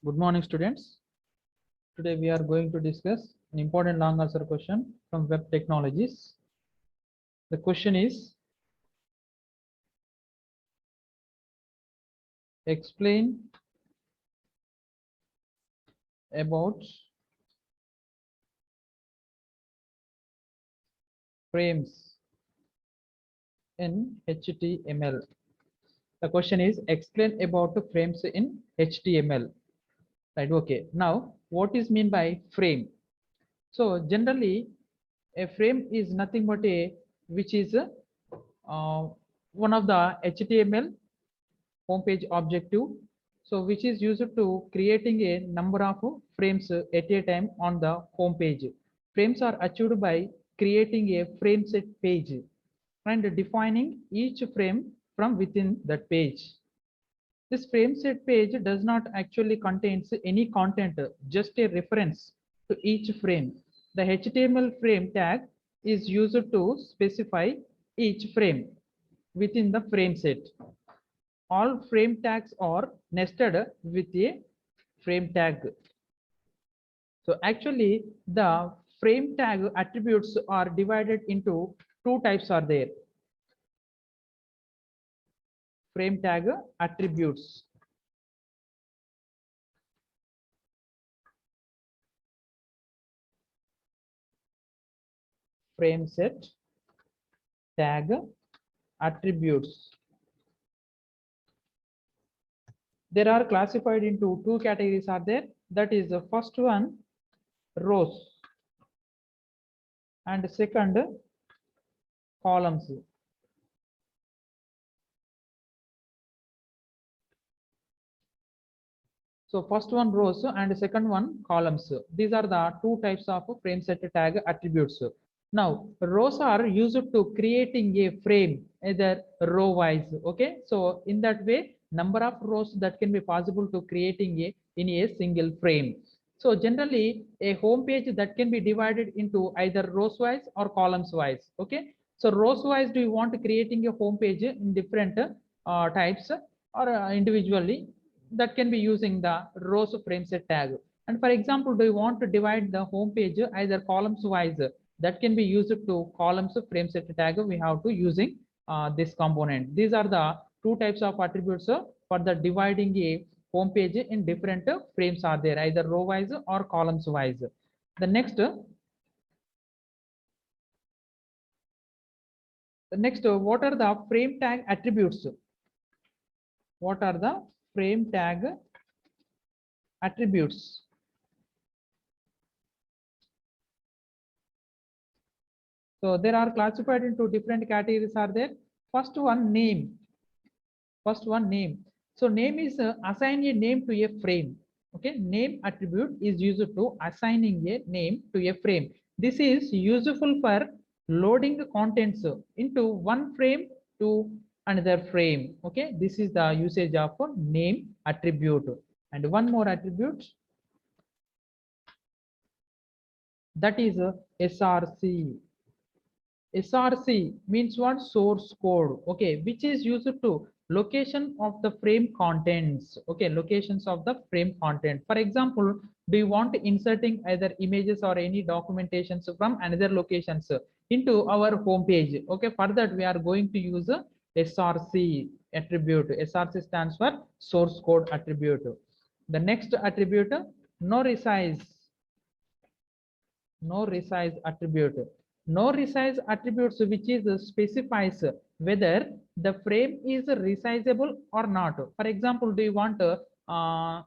Good morning, students. Today we are going to discuss an important long answer question from web technologies. The question is, explain about frames in HTML. The question is, explain about the frames in HTML. Right, okay. Now, what is mean by frame? So generally, a frame is nothing but a which is one of the HTML homepage objective, so which is used to creating a number of frames at a time on the home page. Frames are achieved by creating a frame set page and defining each frame from within that page. This frame set page does not actually contains any content, just a reference to each frame. The HTML frame tag is used to specify each frame within the frame set. All frame tags are nested with a frame tag. So actually the frame tag attributes are divided into two types are there. Frame tag attributes. Frame set tag attributes. There are classified into two categories are there. That is the first one, rows, and second, columns. So first one, rows, and second one, columns. These are the two types of frame set tag attributes. Now rows are used to creating a frame either row wise. Okay, so in that way number of rows that can be possible to creating a in a single frame. So generally a home page that can be divided into either rows wise or columns wise. Okay, so rows wise, do you want creating a home page in different types or individually, that can be using the rows frame set tag. And for example, do you want to divide the home page either columns wise, that can be used to columns frame set tag. We have to using this component. These are the two types of attributes for the dividing a home page in different frames are there, either row wise or columns wise. What are the frame tag attributes? What are the frame tag attributes? So there are classified into different categories are there. First one, name. First one, name. So name is assign a name to a frame. Okay, name attribute is used to assigning a name to a frame. This is useful for loading contents into one frame to another frame. Okay, this is the usage of a name attribute. And one more attribute, that is SRC. SRC means what? Source code. Okay, which is used to location of the frame contents. Okay, locations of the frame content. For example, do you want inserting either images or any documentations from another locations into our home page? Okay, for that we are going to use a SRC attribute. SRC stands for source code attribute. The next attribute, no resize. No resize attribute. No resize attributes which is specifies whether the frame is resizable or not. For example, do you want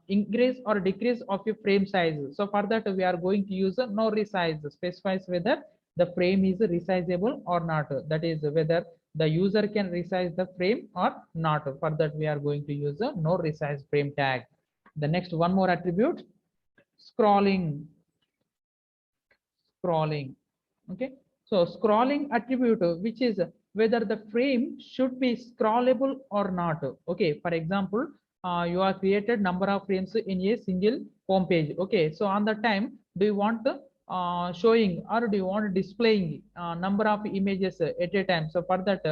increase or decrease of your frame size? So for that we are going to use a no resize, specifies whether the frame is resizable or not. That is whether the user can resize the frame or not. For that we are going to use a no resize frame tag. The next one more attribute, scrolling. Scrolling. Okay, so scrolling attribute which is whether the frame should be scrollable or not. Okay, for example, you are created number of frames in a single home page. Okay, so on the time, do you want showing or do you want displaying number of images at a time? So for that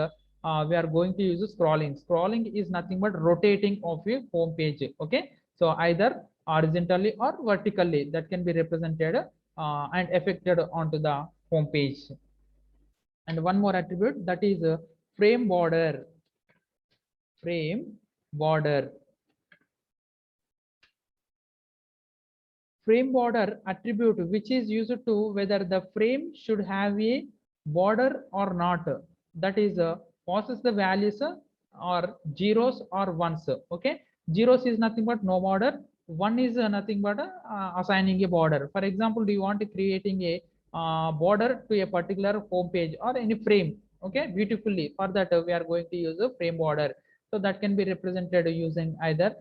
we are going to use scrolling. Scrolling is nothing but rotating of a home page. Okay, So either horizontally or vertically that can be represented and affected onto the home page. And one more attribute, that is frame border. Frame border. Frame border attribute, which is used to whether the frame should have a border or not. That is passes the values or zeros or ones. Okay, zeros is nothing but no border. One is nothing but assigning a border. For example, do you want to creating a border to a particular home page or any frame? Okay, beautifully. For that we are going to use a frame border. So that can be represented using either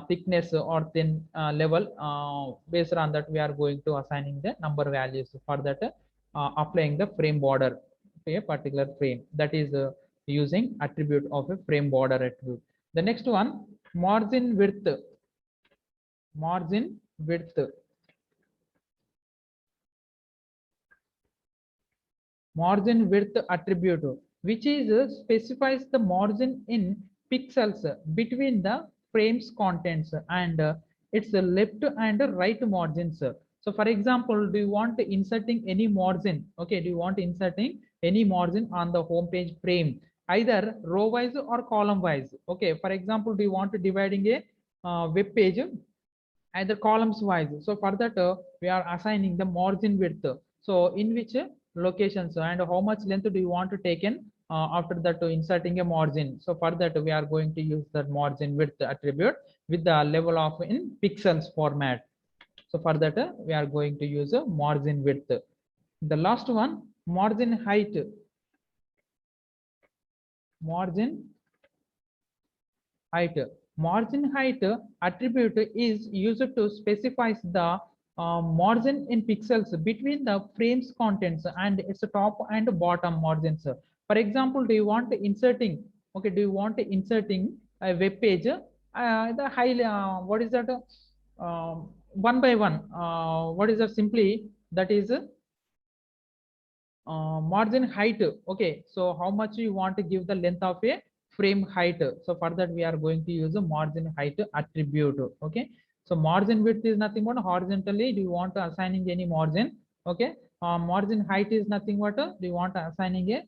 thickness or thin level. Based on that we are going to assigning the number values. For that applying the frame border to a particular frame. That is using attribute of a frame border attribute. The next one, margin width. Margin width. Margin width attribute, which is specifies the margin in pixels between the frame's contents and its left and right margins. So for example, do you want to inserting any margin? Okay, do you want inserting any margin on the home page frame, either row wise or column wise? Okay, for example, do you want to dividing a web page either columns wise? So for that we are assigning the margin width. So in which locations and how much length do you want to take in after that inserting a margin? So for that we are going to use that margin width attribute with the level of in pixels format. So for that we are going to use a margin width. The last one, margin height. Margin height. Margin height attribute is used to specify the margin in pixels between the frame's contents and its top and bottom margins. For example, do you want inserting? Okay, do you want inserting a web page? The high, what is that? One by one. What is that? Simply that is margin height. Okay, so how much you want to give the length of a frame height? So for that we are going to use a margin height attribute. Okay, so margin width is nothing but horizontally do you want to assigning any margin? Okay, margin height is nothing but do you want to assigning a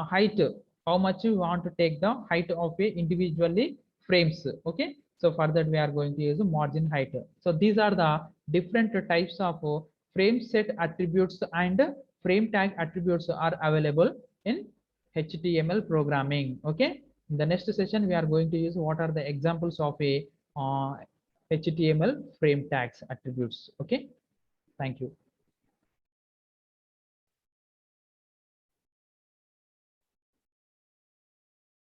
height, how much you want to take the height of a individually frames. Okay, so for that we are going to use a margin height. So these are the different types of frame set attributes and frame tag attributes are available in HTML programming. Okay, in the next session we are going to use what are the examples of a HTML frame tags attributes. Okay, thank you.